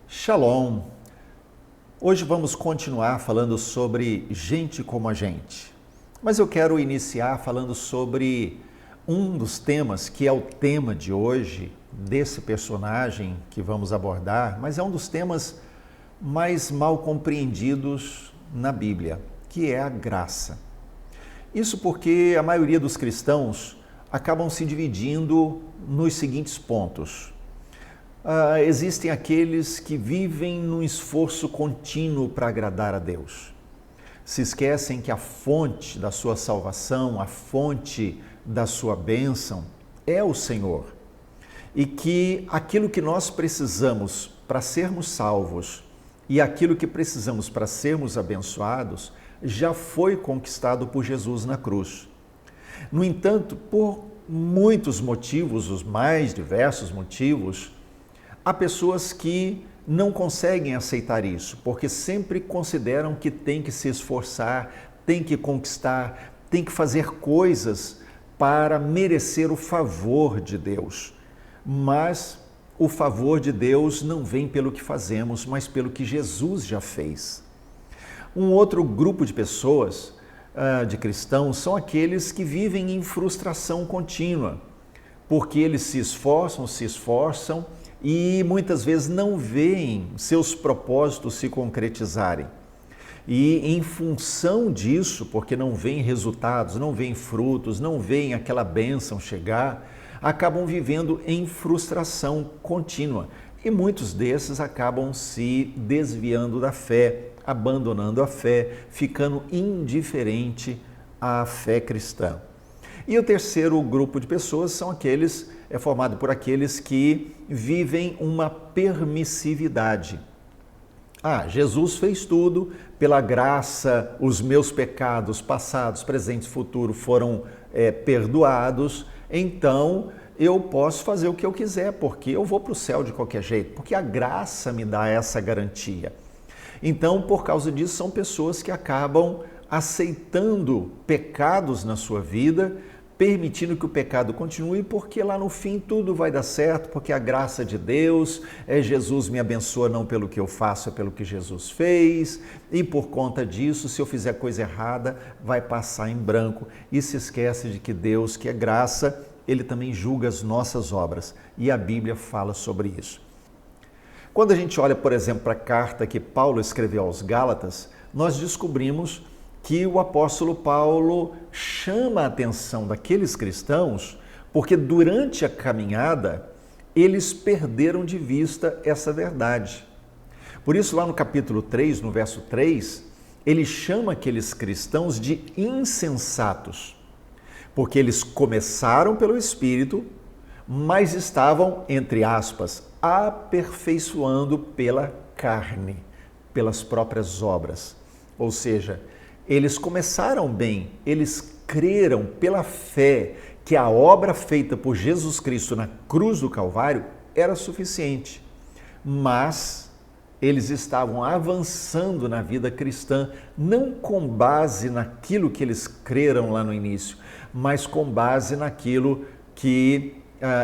Shalom! Hoje vamos continuar falando sobre gente como a gente. Mas eu quero iniciar falando sobre um dos temas que é o tema de hoje, desse personagem que vamos abordar, mas é um dos temas mais mal compreendidos na Bíblia, que é a graça. Isso porque a maioria dos cristãos acabam se dividindo nos seguintes pontos. Existem aqueles que vivem num esforço contínuo para agradar a Deus. Se esquecem que a fonte da sua salvação, a fonte da sua bênção é o Senhor. E que aquilo que nós precisamos para sermos salvos e aquilo que precisamos para sermos abençoados já foi conquistado por Jesus na cruz. No entanto, por muitos motivos, os mais diversos motivos, há pessoas que não conseguem aceitar isso, porque sempre consideram que tem que se esforçar, tem que conquistar, tem que fazer coisas para merecer o favor de Deus. Mas o favor de Deus não vem pelo que fazemos, mas pelo que Jesus já fez. Um outro grupo de pessoas, de cristãos, são aqueles que vivem em frustração contínua, porque eles se esforçam, e muitas vezes não veem seus propósitos se concretizarem. E em função disso, porque não veem resultados, não veem frutos, não veem aquela bênção chegar, acabam vivendo em frustração contínua. E muitos desses acabam se desviando da fé, abandonando a fé, ficando indiferente à fé cristã. E o terceiro grupo de pessoas é formado por aqueles que vivem uma permissividade. Jesus fez tudo, pela graça, os meus pecados passados, presentes e futuros foram perdoados, então eu posso fazer o que eu quiser, porque eu vou para o céu de qualquer jeito, porque a graça me dá essa garantia. Então, por causa disso, são pessoas que acabam aceitando pecados na sua vida, permitindo que o pecado continue, porque lá no fim tudo vai dar certo, porque a graça de Deus, Jesus me abençoa não pelo que eu faço, é pelo que Jesus fez, e por conta disso, se eu fizer coisa errada, vai passar em branco. E se esquece de que Deus, que é graça, Ele também julga as nossas obras, e a Bíblia fala sobre isso. Quando a gente olha, por exemplo, para a carta que Paulo escreveu aos Gálatas, nós descobrimos que o apóstolo Paulo chama a atenção daqueles cristãos porque durante a caminhada eles perderam de vista essa verdade. Por isso, lá no capítulo 3, no verso 3, ele chama aqueles cristãos de insensatos, porque eles começaram pelo Espírito, mas estavam, entre aspas, aperfeiçoando pela carne, pelas próprias obras. Ou seja, eles começaram bem, eles creram pela fé que a obra feita por Jesus Cristo na cruz do Calvário era suficiente, mas eles estavam avançando na vida cristã, não com base naquilo que eles creram lá no início, mas com base naquilo que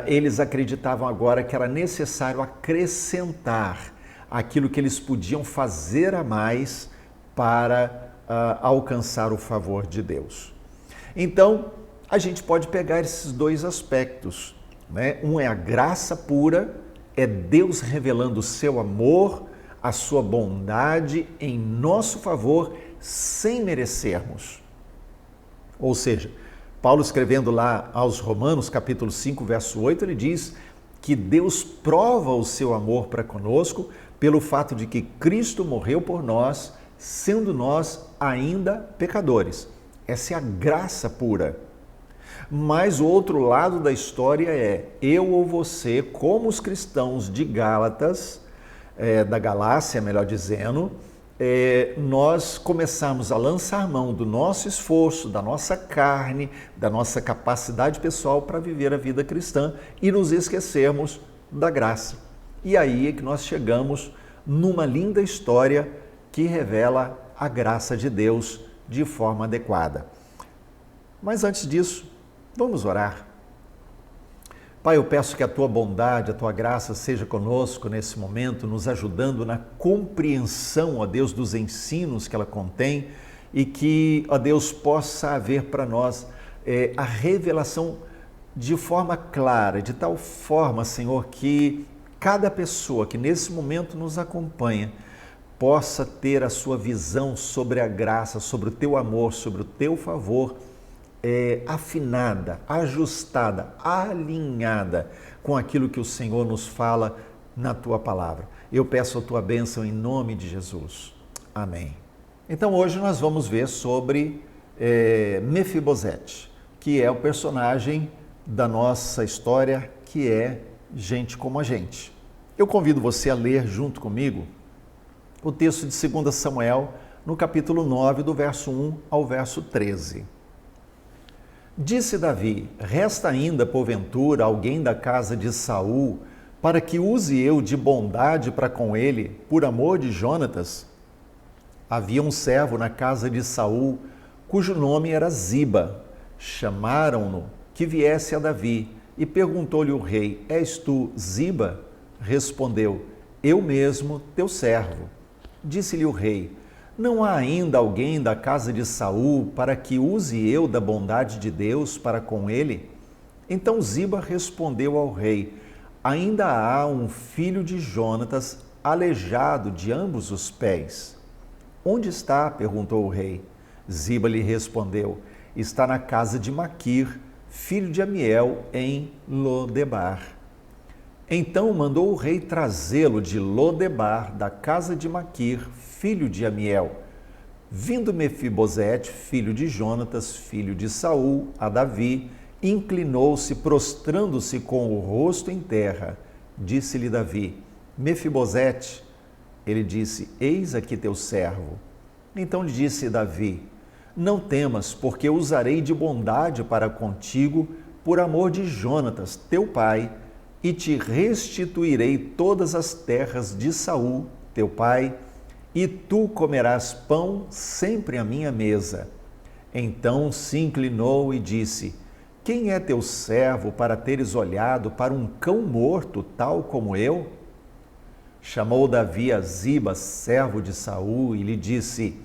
eles acreditavam agora que era necessário acrescentar, aquilo que eles podiam fazer a mais para alcançar o favor de Deus. Então, a gente pode pegar esses dois aspectos, né? Um é a graça pura, é Deus revelando o seu amor, a sua bondade em nosso favor, sem merecermos. Ou seja, Paulo escrevendo lá aos Romanos, capítulo 5, verso 8, ele diz que Deus prova o seu amor para conosco pelo fato de que Cristo morreu por nós, sendo nós ainda pecadores. Essa é a graça pura. Mas o outro lado da história é eu ou você, como os cristãos de Gálatas, da Galácia, melhor dizendo, nós começamos a lançar mão do nosso esforço, da nossa carne, da nossa capacidade pessoal para viver a vida cristã e nos esquecermos da graça. E aí é que nós chegamos numa linda história que revela a graça de Deus de forma adequada. Mas antes disso, vamos orar. Pai, eu peço que a tua bondade, a tua graça seja conosco nesse momento, nos ajudando na compreensão, ó Deus, dos ensinos que ela contém e que, ó Deus, possa haver para nós a revelação de forma clara, de tal forma, Senhor, que cada pessoa que nesse momento nos acompanha possa ter a sua visão sobre a graça, sobre o teu amor, sobre o teu favor, afinada, ajustada, alinhada com aquilo que o Senhor nos fala na tua palavra. Eu peço a tua bênção em nome de Jesus. Amém. Então hoje nós vamos ver sobre Mefibosete, que é o personagem da nossa história, que é gente como a gente. Eu convido você a ler junto comigo o texto de 2 Samuel, no capítulo 9, do verso 1 ao verso 13. Disse Davi: resta ainda, porventura, alguém da casa de Saul, para que use eu de bondade para com ele, por amor de Jonatas? Havia um servo na casa de Saul, cujo nome era Ziba. Chamaram-no que viesse a Davi, e perguntou-lhe o rei: és tu Ziba? Respondeu: eu mesmo, teu servo. Disse-lhe o rei: não há ainda alguém da casa de Saul para que use eu da bondade de Deus para com ele? Então Ziba respondeu ao rei: ainda há um filho de Jonatas aleijado de ambos os pés. Onde está? Perguntou o rei. Ziba lhe respondeu: está na casa de Maquir, filho de Amiel, em Lodebar. Então mandou o rei trazê-lo de Lodebar, da casa de Maquir, filho de Amiel. Vindo Mefibosete, filho de Jonatas, filho de Saul, a Davi, inclinou-se, prostrando-se com o rosto em terra. Disse-lhe Davi: Mefibosete. Ele disse: eis aqui teu servo. Então lhe disse Davi: não temas, porque usarei de bondade para contigo, por amor de Jonatas, teu pai, e te restituirei todas as terras de Saul, teu pai, e tu comerás pão sempre à minha mesa. Então se inclinou e disse: quem é teu servo para teres olhado para um cão morto, tal como eu? Chamou Davi a Ziba, servo de Saul, e lhe disse: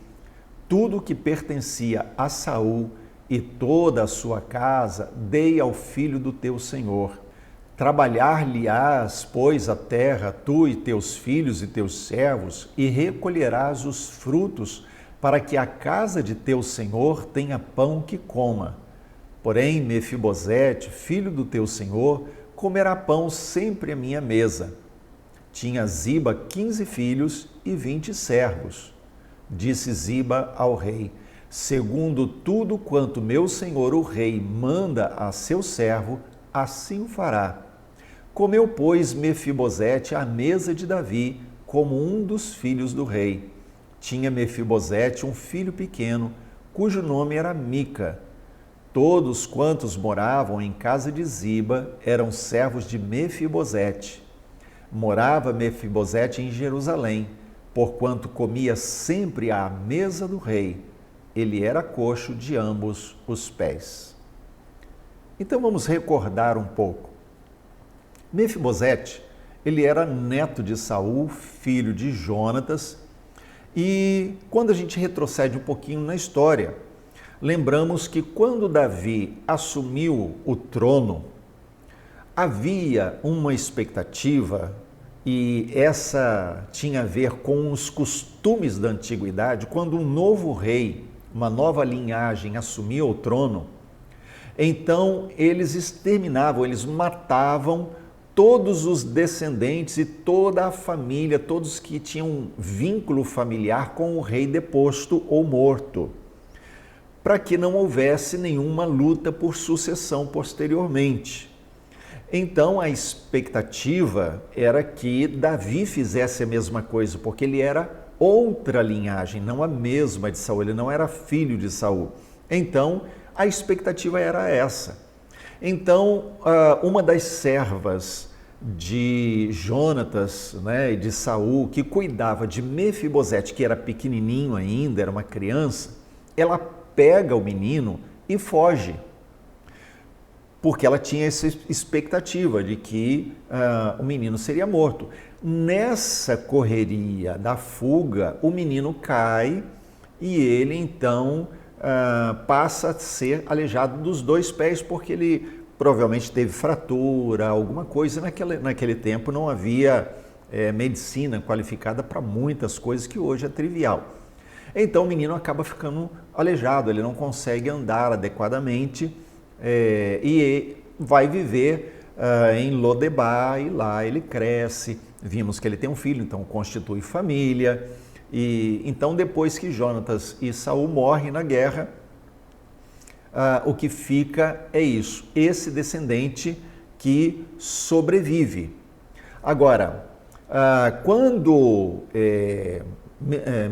tudo que pertencia a Saul e toda a sua casa dei ao filho do teu senhor. Trabalhar-lhe-ás, pois, a terra, tu e teus filhos e teus servos, e recolherás os frutos, para que a casa de teu senhor tenha pão que coma. Porém, Mefibosete, filho do teu senhor, comerá pão sempre à minha mesa. Tinha Ziba 15 filhos e 20 servos. Disse Ziba ao rei: segundo tudo quanto meu senhor o rei manda a seu servo, assim o fará. Comeu, pois, Mefibosete à mesa de Davi, como um dos filhos do rei. Tinha Mefibosete um filho pequeno, cujo nome era Mica. Todos quantos moravam em casa de Ziba eram servos de Mefibosete. Morava Mefibosete em Jerusalém, porquanto comia sempre à mesa do rei. Ele era coxo de ambos os pés. Então vamos recordar um pouco. Mefibosete, ele era neto de Saul, filho de Jonatas, e quando a gente retrocede um pouquinho na história, lembramos que quando Davi assumiu o trono, havia uma expectativa, e essa tinha a ver com os costumes da antiguidade. Quando um novo rei, uma nova linhagem assumia o trono, então eles exterminavam, eles matavam todos os descendentes e toda a família, todos que tinham vínculo familiar com o rei deposto ou morto, para que não houvesse nenhuma luta por sucessão posteriormente. Então a expectativa era que Davi fizesse a mesma coisa, porque ele era outra linhagem, não a mesma de Saul, ele não era filho de Saul. Então a expectativa era essa. Então, uma das servas de Jonatas, né, e de Saul, que cuidava de Mefibosete, que era pequenininho ainda, era uma criança, ela pega o menino e foge. porque ela tinha essa expectativa de que o menino seria morto. Nessa correria da fuga, o menino cai e ele então passa a ser aleijado dos 2 pés, porque ele provavelmente teve fratura, alguma coisa. Naquele tempo não havia medicina qualificada para muitas coisas que hoje é trivial. Então o menino acaba ficando aleijado, ele não consegue andar adequadamente e vai viver em Lodebar, e lá ele cresce. Vimos que ele tem um filho, então constitui família. E então, depois que Jonatas e Saul morrem na guerra, o que fica é isso, esse descendente que sobrevive. Agora, quando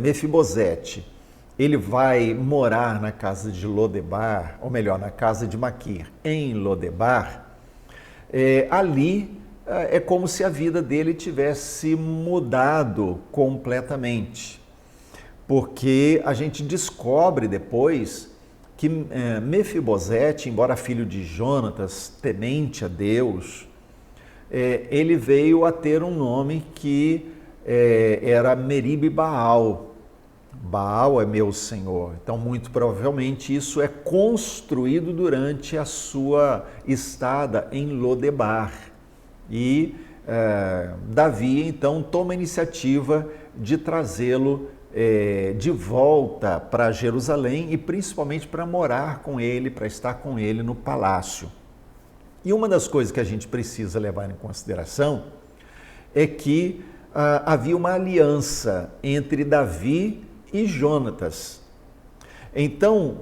Mefibosete ele vai morar na casa de Lodebar, ou melhor, na casa de Maquir, em Lodebar, ali é como se a vida dele tivesse mudado completamente, porque a gente descobre depois que Mefibosete, embora filho de Jonatas, temente a Deus, ele veio a ter um nome que era Meribe Baal. Baal é meu senhor. Então, muito provavelmente, isso é construído durante a sua estada em Lodebar. E Davi, então, toma a iniciativa de trazê-lo de volta para Jerusalém e principalmente para morar com ele, para estar com ele no palácio. E uma das coisas que a gente precisa levar em consideração é que havia uma aliança entre Davi e Jonatas. Então,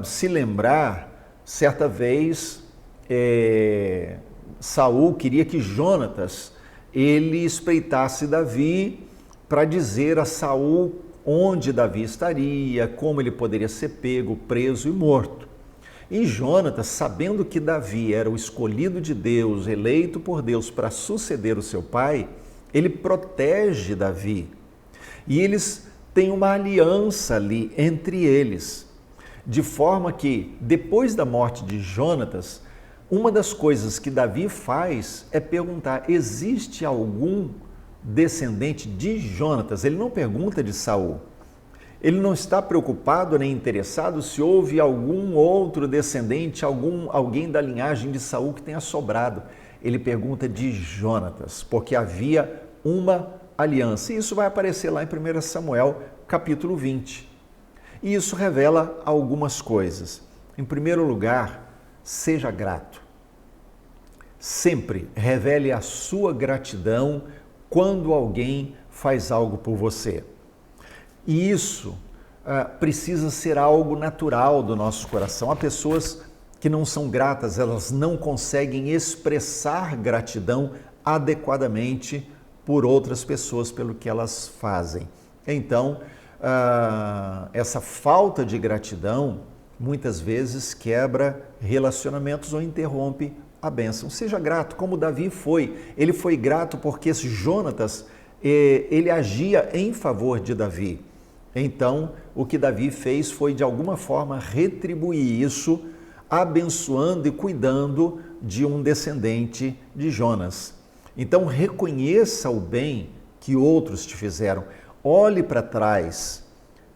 se lembrar, certa vez, Saul queria que Jonatas ele espreitasse Davi para dizer a Saul onde Davi estaria, como ele poderia ser pego, preso e morto. E Jonatas, sabendo que Davi era o escolhido de Deus, eleito por Deus para suceder o seu pai, ele protege Davi. E eles têm uma aliança ali entre eles, de forma que, depois da morte de Jonatas, uma das coisas que Davi faz é perguntar: existe algum descendente de Jonatas? Ele não pergunta de Saul. Ele não está preocupado nem interessado se houve algum outro descendente, alguém da linhagem de Saul que tenha sobrado. Ele pergunta de Jonatas, porque havia uma aliança. E isso vai aparecer lá em 1 Samuel, capítulo 20. E isso revela algumas coisas. Em primeiro lugar, seja grato. Sempre revele a sua gratidão quando alguém faz algo por você. E isso precisa ser algo natural do nosso coração. Há pessoas que não são gratas, elas não conseguem expressar gratidão adequadamente por outras pessoas pelo que elas fazem. Então, essa falta de gratidão muitas vezes quebra relacionamentos ou interrompe a bênção. Seja grato, como Davi foi. Ele foi grato porque esse Jonatas, ele agia em favor de Davi. Então, o que Davi fez foi, de alguma forma, retribuir isso, abençoando e cuidando de um descendente de Jonas. Então, reconheça o bem que outros te fizeram. Olhe para trás.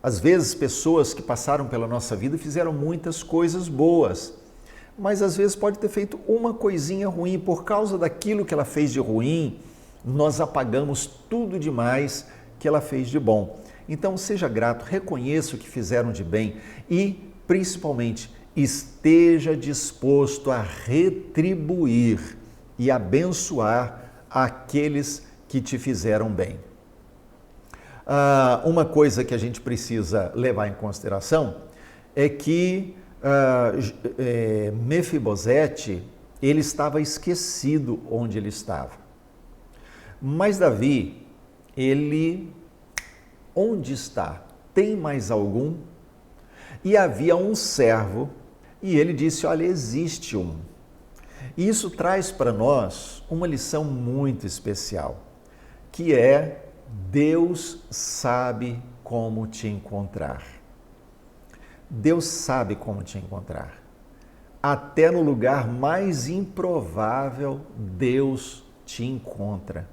Às vezes, pessoas que passaram pela nossa vida fizeram muitas coisas boas, mas às vezes pode ter feito uma coisinha ruim. Por causa daquilo que ela fez de ruim, nós apagamos tudo demais que ela fez de bom. Então, seja grato, reconheça o que fizeram de bem e, principalmente, esteja disposto a retribuir e abençoar aqueles que te fizeram bem. Uma coisa que a gente precisa levar em consideração é que Mefibosete, ele estava esquecido onde ele estava. Mas Davi, ele, onde está? Tem mais algum? E havia um servo, e ele disse: olha, existe um. E isso traz para nós uma lição muito especial, que é: Deus sabe como te encontrar. Deus sabe como te encontrar. até no lugar mais improvável, Deus te encontra.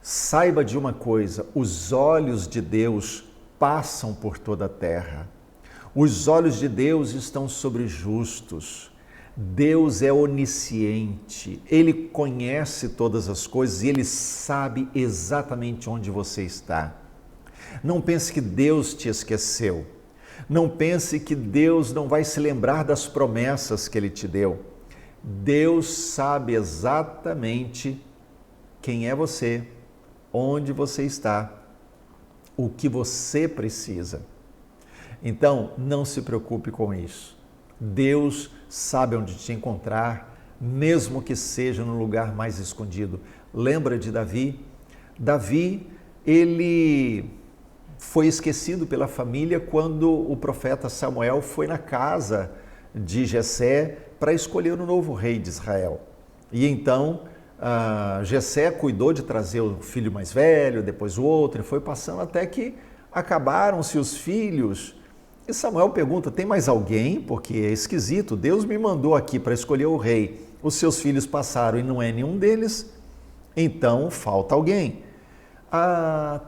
Saiba de uma coisa, os olhos de Deus passam por toda a terra. Os olhos de Deus estão sobre justos. Deus é onisciente, Ele conhece todas as coisas e Ele sabe exatamente onde você está. Não pense que Deus te esqueceu. Não pense que Deus não vai se lembrar das promessas que Ele te deu. Deus sabe exatamente quem é você, onde você está, o que você precisa. Então, não se preocupe com isso. Deus sabe onde te encontrar, mesmo que seja no lugar mais escondido. Lembra de Davi? Davi, ele foi esquecido pela família quando o profeta Samuel foi na casa de Jessé para escolher o novo rei de Israel. E então, Jessé cuidou de trazer o filho mais velho, depois o outro, e foi passando até que acabaram-se os filhos. E Samuel pergunta, tem mais alguém? Porque é esquisito, Deus me mandou aqui para escolher o rei. Os seus filhos passaram e não é nenhum deles, então falta alguém.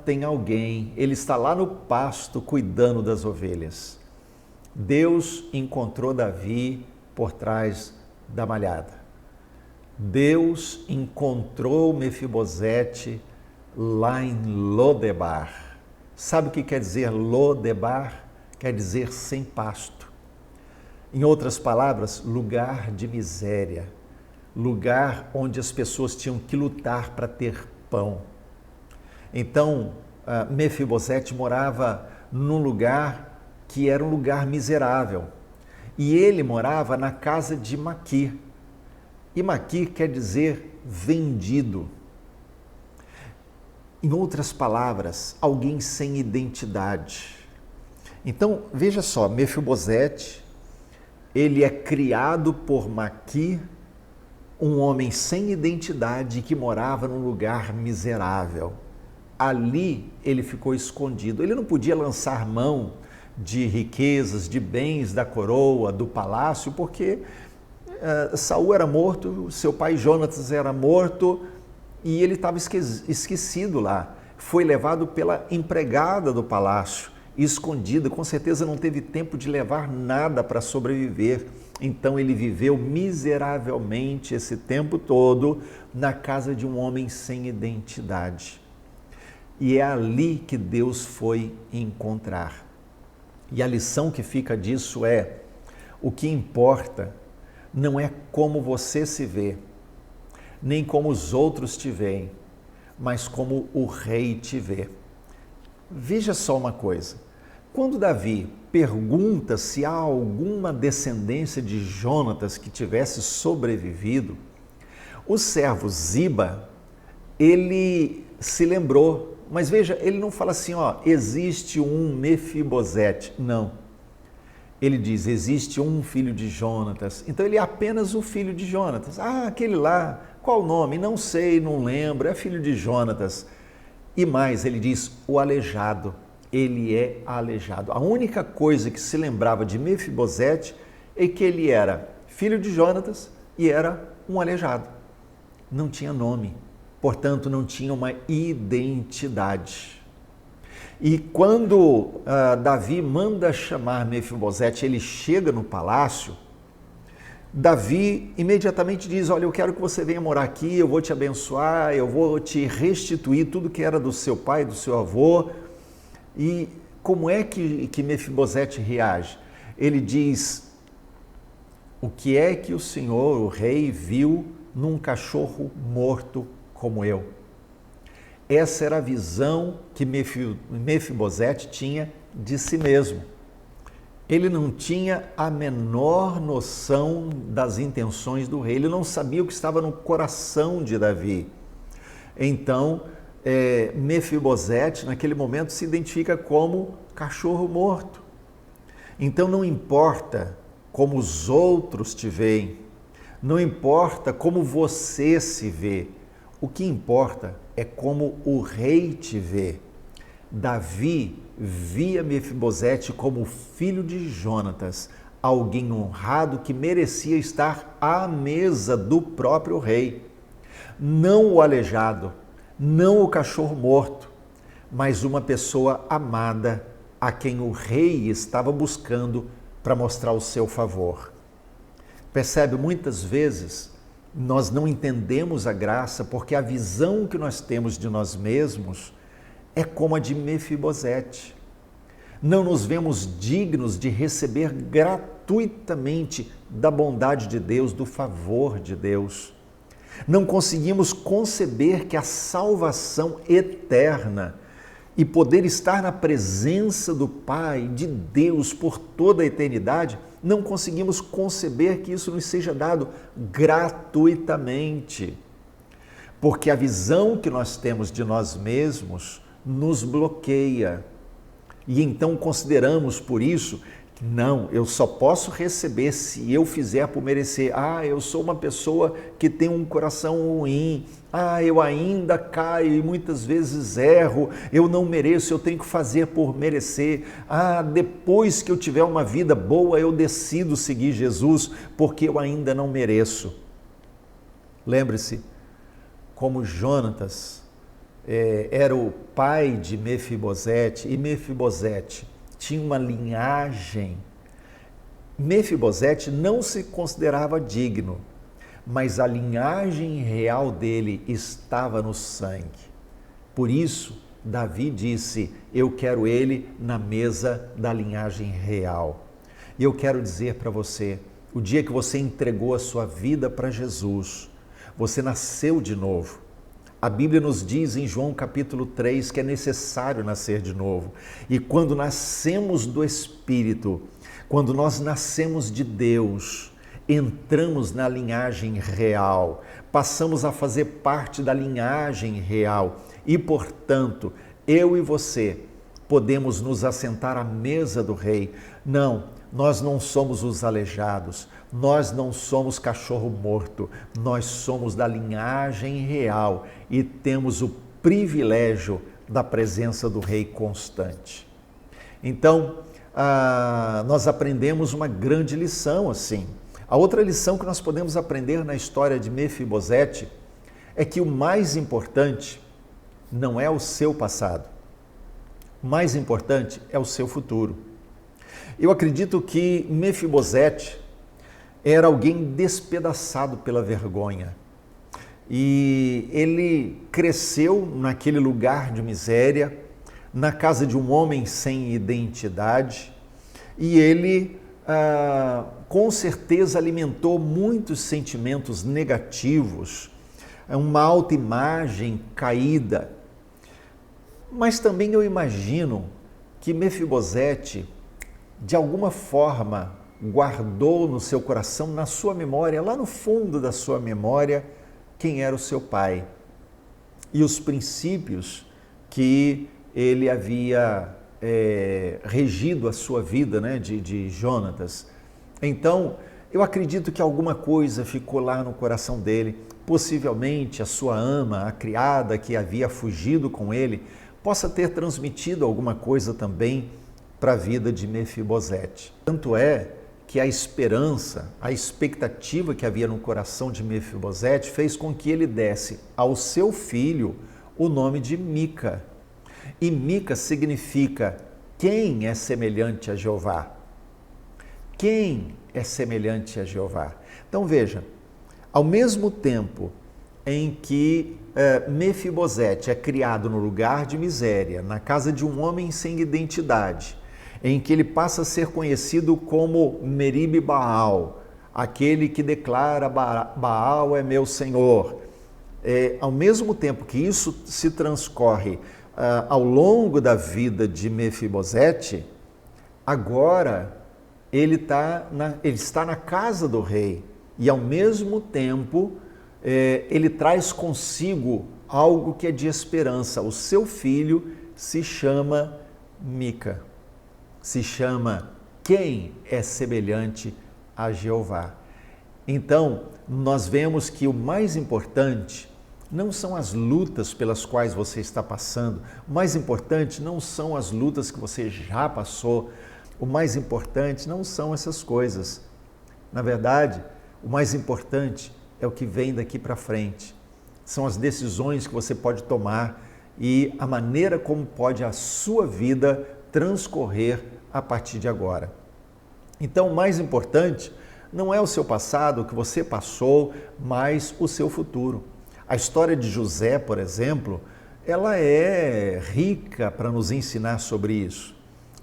Tem alguém, ele está lá no pasto cuidando das ovelhas. Deus encontrou Davi por trás da malhada. Deus encontrou Mefibosete lá em Lodebar. Sabe o que quer dizer Lodebar? Quer dizer sem pasto. Em outras palavras, lugar de miséria, lugar onde as pessoas tinham que lutar para ter pão. Então, Mefibosete morava num lugar que era um lugar miserável. E ele morava na casa de Maquir. E Maquir quer dizer vendido. Em outras palavras, alguém sem identidade. Então, veja só, Mefibosete, ele é criado por Maquir, um homem sem identidade que morava num lugar miserável. Ali ele ficou escondido. Ele não podia lançar mão de riquezas, de bens da coroa, do palácio, porque Saul era morto, seu pai Jonatas era morto e ele estava esquecido lá. Foi levado pela empregada do palácio, escondido, com certeza não teve tempo de levar nada para sobreviver. Então ele viveu miseravelmente esse tempo todo na casa de um homem sem identidade. E é ali que Deus foi encontrar. E a lição que fica disso é: o que importa não é como você se vê, nem como os outros te veem, mas como o rei te vê. Veja só uma coisa, quando Davi pergunta se há alguma descendência de Jonatas que tivesse sobrevivido, o servo Ziba, ele se lembrou. Mas veja, ele não fala assim, existe um Mefibosete. Não. Ele diz, existe um filho de Jonatas. Então ele é apenas o filho de Jonatas. Aquele lá, qual o nome? Não sei, não lembro, é filho de Jonatas. E mais, ele diz, o aleijado. Ele é aleijado. A única coisa que se lembrava de Mefibosete é que ele era filho de Jonatas e era um aleijado. Não tinha nome. Portanto, não tinha uma identidade. E quando Davi manda chamar Mefibosete, ele chega no palácio, Davi imediatamente diz, olha, eu quero que você venha morar aqui, eu vou te abençoar, eu vou te restituir tudo que era do seu pai, do seu avô. E como é que Mefibosete reage? Ele diz, o que é que o Senhor, o rei, viu num cachorro morto como eu? Essa era a visão que Mefibosete tinha de si mesmo. Ele não tinha a menor noção das intenções do rei, ele não sabia o que estava no coração de Davi. Então, Mefibosete, naquele momento, se identifica como cachorro morto. Então, não importa como os outros te veem, não importa como você se vê, o que importa é como o rei te vê. Davi via Mefibosete como filho de Jonatas, alguém honrado que merecia estar à mesa do próprio rei. Não o aleijado, não o cachorro morto, mas uma pessoa amada a quem o rei estava buscando para mostrar o seu favor. Percebe, muitas vezes nós não entendemos a graça porque a visão que nós temos de nós mesmos é como a de Mefibosete. Não nos vemos dignos de receber gratuitamente da bondade de Deus, do favor de Deus. Não conseguimos conceber que a salvação eterna e poder estar na presença do Pai, de Deus, por toda a eternidade, não conseguimos conceber que isso nos seja dado gratuitamente. Porque a visão que nós temos de nós mesmos nos bloqueia. E então consideramos por isso que não, eu só posso receber se eu fizer por merecer. Eu sou uma pessoa que tem um coração ruim. Eu ainda caio e muitas vezes erro. Eu não mereço, eu tenho que fazer por merecer. Depois que eu tiver uma vida boa, eu decido seguir Jesus, porque eu ainda não mereço. Lembre-se, como Jonatas era o pai de Mefibosete, e Mefibosete tinha uma linhagem. Mefibosete não se considerava digno, mas a linhagem real dele estava no sangue. Por isso, Davi disse, eu quero ele na mesa da linhagem real. E eu quero dizer para você, o dia que você entregou a sua vida para Jesus, você nasceu de novo. A Bíblia nos diz em João capítulo 3 que é necessário nascer de novo. E quando nascemos do Espírito, quando nós nascemos de Deus, entramos na linhagem real, passamos a fazer parte da linhagem real e, portanto, eu e você podemos nos assentar à mesa do Rei. Não, nós não somos os aleijados, nós não somos cachorro morto, nós somos da linhagem real e temos o privilégio da presença do Rei constante. Então, nós aprendemos uma grande lição assim. A outra lição que nós podemos aprender na história de Mefibosete é que o mais importante não é o seu passado, o mais importante é o seu futuro. Eu acredito que Mefibosete era alguém despedaçado pela vergonha e ele cresceu naquele lugar de miséria, na casa de um homem sem identidade, e ele com certeza alimentou muitos sentimentos negativos, uma autoimagem caída. Mas também eu imagino que Mefibosete, de alguma forma, guardou no seu coração, na sua memória, lá no fundo da sua memória, quem era o seu pai e os princípios que ele havia regido a sua vida, né, de Jonatas. Então, eu acredito que alguma coisa ficou lá no coração dele, possivelmente a sua ama, a criada que havia fugido com ele, possa ter transmitido alguma coisa também para a vida de Mefibosete. Tanto é que a esperança, a expectativa que havia no coração de Mefibosete fez com que ele desse ao seu filho o nome de Mica. E Mica significa quem é semelhante a Jeová. Quem é semelhante a Jeová? Então veja, ao mesmo tempo em que Mefibosete é criado no lugar de miséria, na casa de um homem sem identidade, em que ele passa a ser conhecido como Meribe Baal, aquele que declara Baal é meu Senhor. Ao mesmo tempo que isso se transcorre ao longo da vida de Mefibosete, agora ele está na casa do rei e ao mesmo tempo ele traz consigo algo que é de esperança. O seu filho se chama Mica, se chama quem é semelhante a Jeová. Então, nós vemos que o mais importante não são as lutas pelas quais você está passando, o mais importante não são as lutas que você já passou, O mais importante não são essas coisas. Na verdade, o mais importante é o que vem daqui para frente. São as decisões que você pode tomar e a maneira como pode a sua vida transcorrer a partir de agora. Então, o mais importante não é o seu passado, o que você passou, mas o seu futuro. A história de José, por exemplo, ela é rica para nos ensinar sobre isso.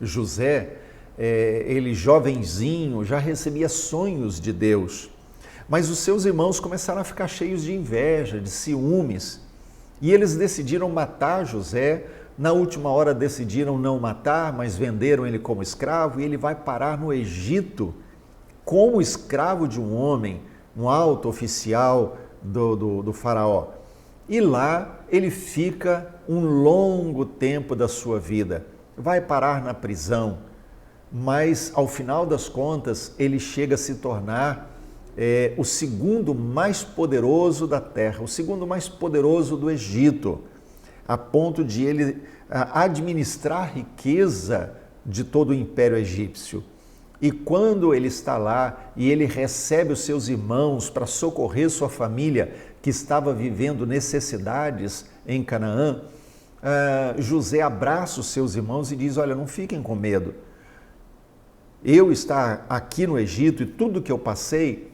José, ele jovenzinho, já recebia sonhos de Deus, mas os seus irmãos começaram a ficar cheios de inveja, de ciúmes, e eles decidiram matar José. Na última hora decidiram não matar, mas venderam ele como escravo, e ele vai parar no Egito como escravo de um homem, um alto oficial do faraó. E lá ele fica um longo tempo da sua vida, vai parar na prisão, mas ao final das contas ele chega a se tornar o segundo mais poderoso da terra, o segundo mais poderoso do Egito, a ponto de ele administrar a riqueza de todo o Império Egípcio. E quando ele está lá e ele recebe os seus irmãos para socorrer sua família que estava vivendo necessidades em Canaã, José abraça os seus irmãos e diz: olha, não fiquem com medo. Eu estar aqui no Egito e tudo que eu passei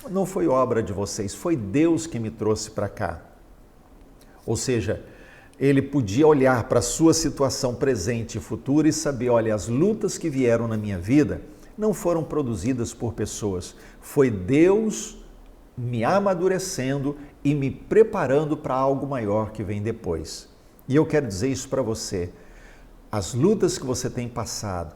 não foi obra de vocês, foi Deus que me trouxe para cá. Ou seja, ele podia olhar para a sua situação presente e futura e saber, olha, as lutas que vieram na minha vida não foram produzidas por pessoas, foi Deus me amadurecendo e me preparando para algo maior que vem depois. E eu quero dizer isso para você, as lutas que você tem passado,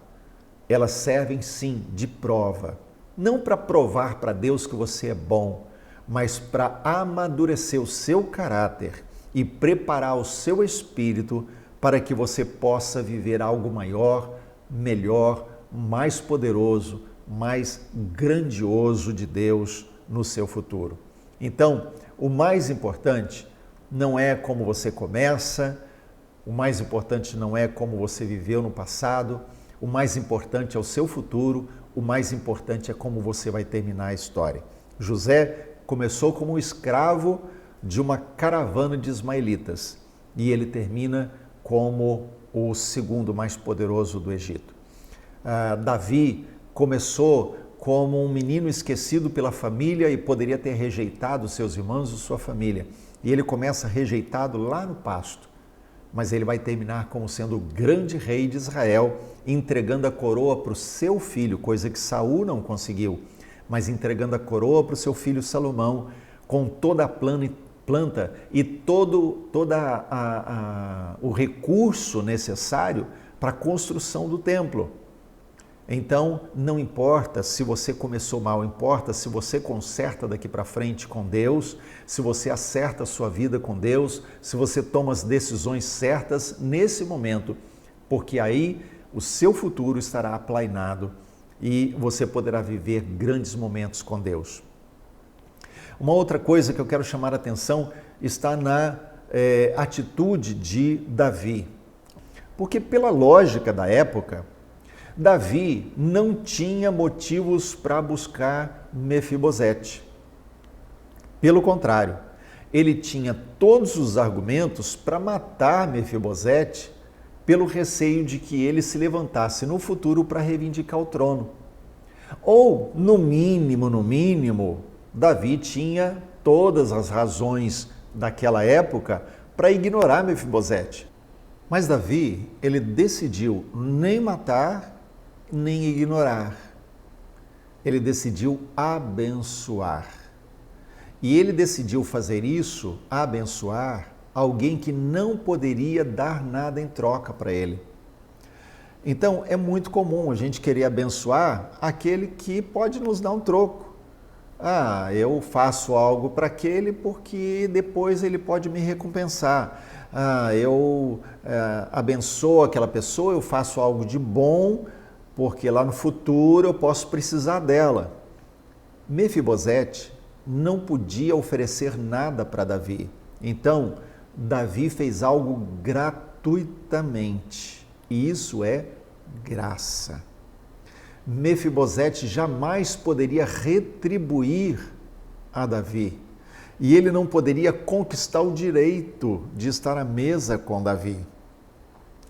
elas servem sim de prova, não para provar para Deus que você é bom, mas para amadurecer o seu caráter e preparar o seu espírito para que você possa viver algo maior, melhor, mais poderoso, mais grandioso de Deus no seu futuro. Então, o mais importante não é como você começa, o mais importante não é como você viveu no passado, o mais importante é o seu futuro, o mais importante é como você vai terminar a história. José começou como um escravo de uma caravana de ismaelitas e ele termina como o segundo mais poderoso do Egito. Davi começou como um menino esquecido pela família e poderia ter rejeitado seus irmãos e sua família. E ele começa rejeitado lá no pasto, mas ele vai terminar como sendo o grande rei de Israel, entregando a coroa para o seu filho, coisa que Saul não conseguiu, mas entregando a coroa para o seu filho Salomão, com toda a planta e todo o recurso necessário para a construção do templo. Então, não importa se você começou mal, importa se você conserta daqui para frente com Deus, se você acerta a sua vida com Deus, se você toma as decisões certas nesse momento, porque aí o seu futuro estará aplainado e você poderá viver grandes momentos com Deus. Uma outra coisa que eu quero chamar a atenção está na atitude de Davi. Porque pela lógica da época, Davi não tinha motivos para buscar Mefibosete. Pelo contrário, ele tinha todos os argumentos para matar Mefibosete pelo receio de que ele se levantasse no futuro para reivindicar o trono. Ou, no mínimo, Davi tinha todas as razões daquela época para ignorar Mefibosete. Mas Davi, ele decidiu nem matar, nem ignorar. Ele decidiu abençoar. E ele decidiu fazer isso, abençoar, alguém que não poderia dar nada em troca para ele. Então, é muito comum a gente querer abençoar aquele que pode nos dar um troco. Eu faço algo para aquele porque depois ele pode me recompensar. Eu abençoo aquela pessoa, eu faço algo de bom, porque lá no futuro eu posso precisar dela. Mefibosete não podia oferecer nada para Davi. Então, Davi fez algo gratuitamente. E isso é graça. Mefibosete jamais poderia retribuir a Davi. E ele não poderia conquistar o direito de estar à mesa com Davi.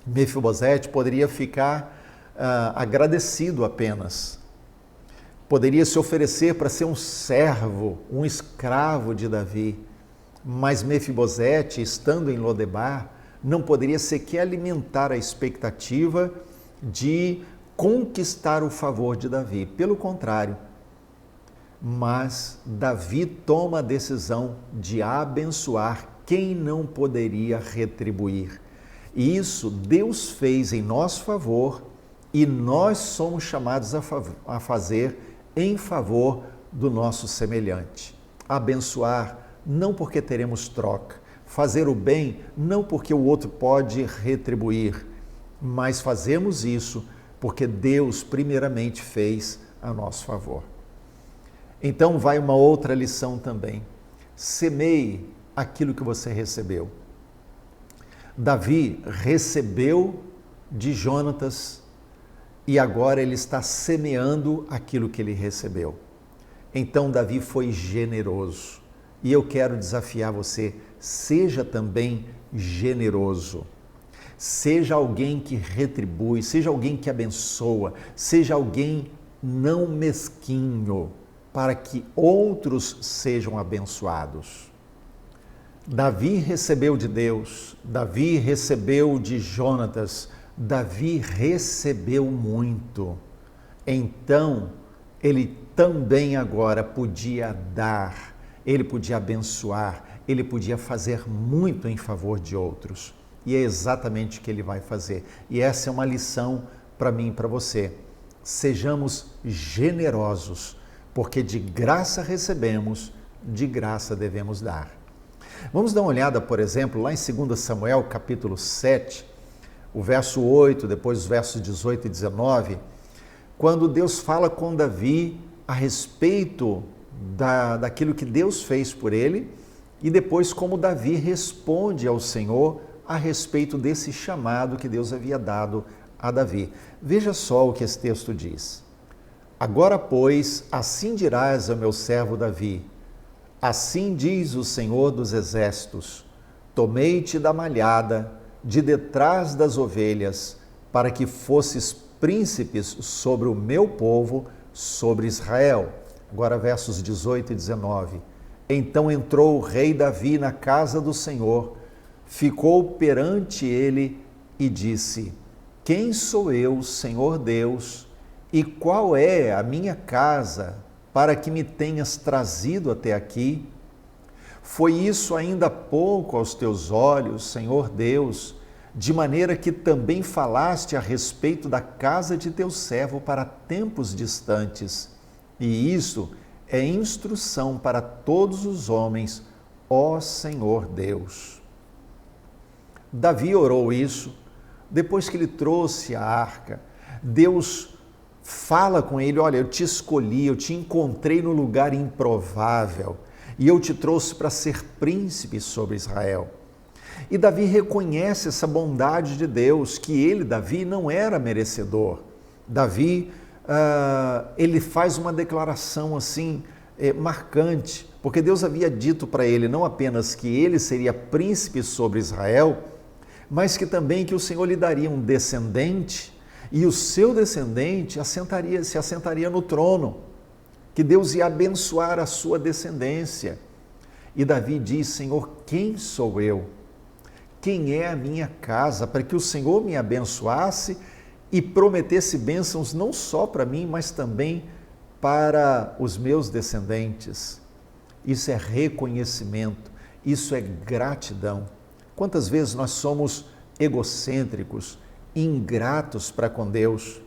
Mefibosete poderia ficar agradecido apenas. Poderia se oferecer para ser um servo, um escravo de Davi. Mas Mefibosete, estando em Lodebar, não poderia sequer alimentar a expectativa de conquistar o favor de Davi. Pelo contrário, mas Davi toma a decisão de abençoar quem não poderia retribuir. E isso Deus fez em nosso favor e nós somos chamados a fazer em favor do nosso semelhante. Abençoar não porque teremos troca, fazer o bem não porque o outro pode retribuir, mas fazemos isso porque Deus primeiramente fez a nosso favor. Então vai uma outra lição também. Semeie aquilo que você recebeu. Davi recebeu de Jonatas e agora ele está semeando aquilo que ele recebeu. Então Davi foi generoso. E eu quero desafiar você, seja também generoso. Seja alguém que retribui, seja alguém que abençoa, seja alguém não mesquinho, para que outros sejam abençoados. Davi recebeu de Deus, Davi recebeu de Jonatas, Davi recebeu muito. Então, ele também agora podia dar, ele podia abençoar, ele podia fazer muito em favor de outros. E é exatamente o que ele vai fazer. E essa é uma lição para mim e para você. Sejamos generosos, porque de graça recebemos, de graça devemos dar. Vamos dar uma olhada, por exemplo, lá em 2 Samuel, capítulo 7, o verso 8, depois os versos 18 e 19, quando Deus fala com Davi a respeito daquilo que Deus fez por ele e depois como Davi responde ao Senhor a respeito desse chamado que Deus havia dado a Davi. Veja só o que esse texto diz. Agora, pois, assim dirás ao meu servo Davi, assim diz o Senhor dos Exércitos, tomei-te da malhada, de detrás das ovelhas, para que fosses príncipes sobre o meu povo, sobre Israel. Agora versos 18 e 19. Então entrou o rei Davi na casa do Senhor, ficou perante ele e disse, quem sou eu, Senhor Deus, e qual é a minha casa para que me tenhas trazido até aqui? Foi isso ainda pouco aos teus olhos, Senhor Deus, de maneira que também falaste a respeito da casa de teu servo para tempos distantes. E isso é instrução para todos os homens, ó Senhor Deus. Davi orou isso, depois que ele trouxe a arca. Deus fala com ele, olha, eu te escolhi, eu te encontrei no lugar improvável e eu te trouxe para ser príncipe sobre Israel. E Davi reconhece essa bondade de Deus, que ele, Davi, não era merecedor. Davi, ele faz uma declaração assim, marcante, porque Deus havia dito para ele não apenas que ele seria príncipe sobre Israel, mas que também que o Senhor lhe daria um descendente e o seu descendente se assentaria no trono, que Deus ia abençoar a sua descendência. E Davi diz, Senhor, quem sou eu? Quem é a minha casa para que o Senhor me abençoasse e prometesse bênçãos não só para mim, mas também para os meus descendentes? Isso é reconhecimento, isso é gratidão. Quantas vezes nós somos egocêntricos, ingratos para com Deus,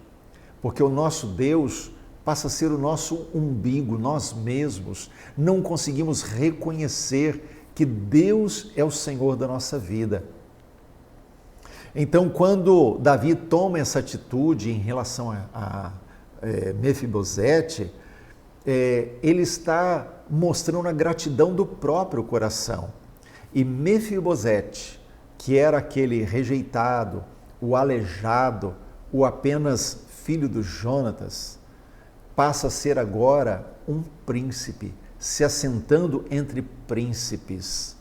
porque o nosso Deus passa a ser o nosso umbigo, nós mesmos não conseguimos reconhecer que Deus é o Senhor da nossa vida. Então, quando Davi toma essa atitude em relação a Mefibosete, ele está mostrando a gratidão do próprio coração. E Mefibosete, que era aquele rejeitado, o aleijado, o apenas filho do Jonatas, passa a ser agora um príncipe, se assentando entre príncipes.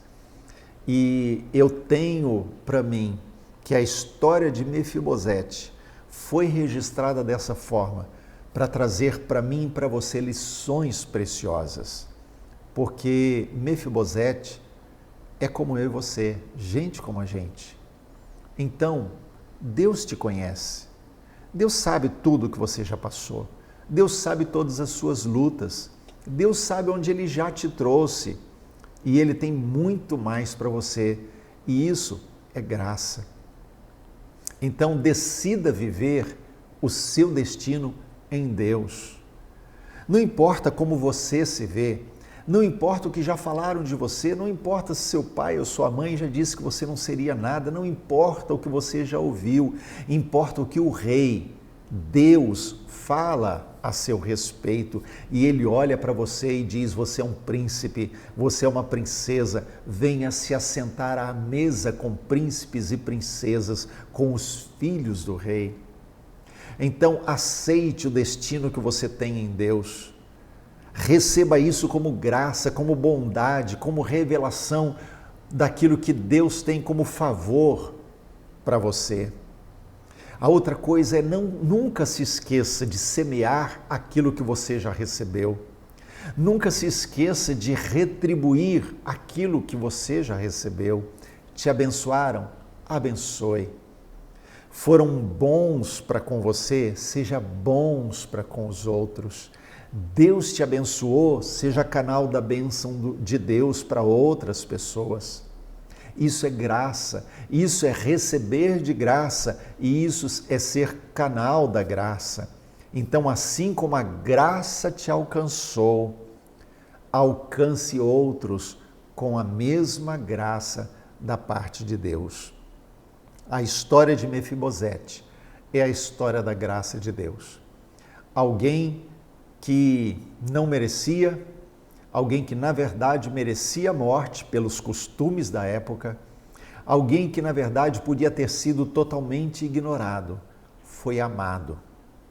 E eu tenho para mim que a história de Mefibosete foi registrada dessa forma, para trazer para mim e para você lições preciosas. Porque Mefibosete é como eu e você, gente como a gente. Então, Deus te conhece. Deus sabe tudo que você já passou. Deus sabe todas as suas lutas. Deus sabe onde Ele já te trouxe. E Ele tem muito mais para você. E isso é graça. Então, decida viver o seu destino em Deus. Não importa como você se vê, não importa o que já falaram de você, não importa se seu pai ou sua mãe já disse que você não seria nada, não importa o que você já ouviu, importa o que o Rei, Deus, fala a seu respeito, e Ele olha para você e diz: você é um príncipe, você é uma princesa, venha se assentar à mesa com príncipes e princesas, com os filhos do Rei. Então, aceite o destino que você tem em Deus. Receba isso como graça, como bondade, como revelação daquilo que Deus tem como favor para você. A outra coisa é nunca se esqueça de semear aquilo que você já recebeu. Nunca se esqueça de retribuir aquilo que você já recebeu. Te abençoaram? Abençoe. Foram bons para com você? Seja bons para com os outros. Deus te abençoou? Seja canal da bênção de Deus para outras pessoas. Isso é graça, isso é receber de graça e isso é ser canal da graça. Então, assim como a graça te alcançou, alcance outros com a mesma graça da parte de Deus. A história de Mefibosete é a história da graça de Deus. Alguém que não merecia, alguém que na verdade merecia a morte pelos costumes da época, alguém que na verdade podia ter sido totalmente ignorado, foi amado,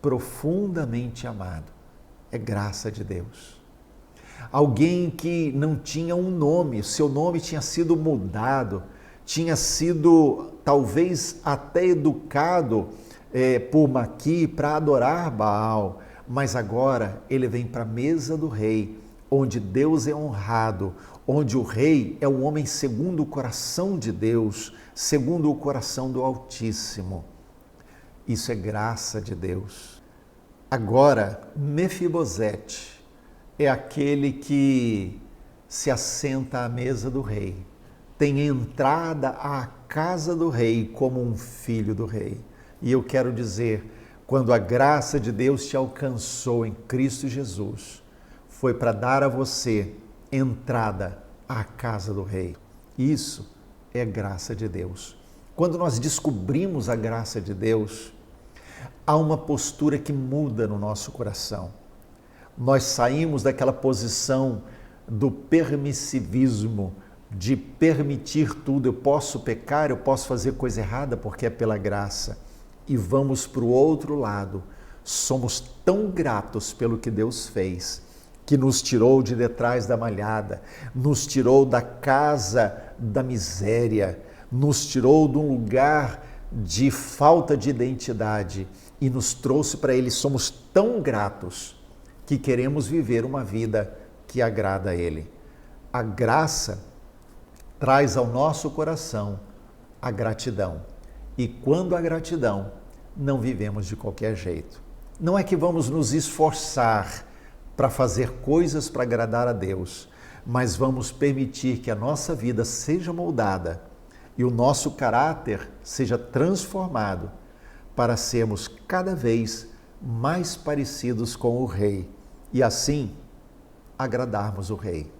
profundamente amado. É graça de Deus. Alguém que não tinha um nome, seu nome tinha sido mudado, tinha sido talvez até educado por Maqui para adorar Baal, mas agora ele vem para a mesa do rei, onde Deus é honrado, onde o rei é um homem segundo o coração de Deus, segundo o coração do Altíssimo. Isso é graça de Deus. Agora, Mefibosete é aquele que se assenta à mesa do rei, tem entrada à casa do rei como um filho do rei. E eu quero dizer, quando a graça de Deus te alcançou em Cristo Jesus, foi para dar a você entrada à casa do Rei. Isso é graça de Deus. Quando nós descobrimos a graça de Deus, há uma postura que muda no nosso coração. Nós saímos daquela posição do permissivismo, de permitir tudo. Eu posso pecar, eu posso fazer coisa errada porque é pela graça. E vamos para o outro lado. Somos tão gratos pelo que Deus fez, que nos tirou de detrás da malhada, nos tirou da casa da miséria, nos tirou de um lugar de falta de identidade e nos trouxe para Ele. Somos tão gratos que queremos viver uma vida que agrada a Ele. A graça traz ao nosso coração a gratidão. E quando a gratidão, não vivemos de qualquer jeito. Não é que vamos nos esforçar para fazer coisas para agradar a Deus, mas vamos permitir que a nossa vida seja moldada e o nosso caráter seja transformado para sermos cada vez mais parecidos com o Rei e assim agradarmos o Rei.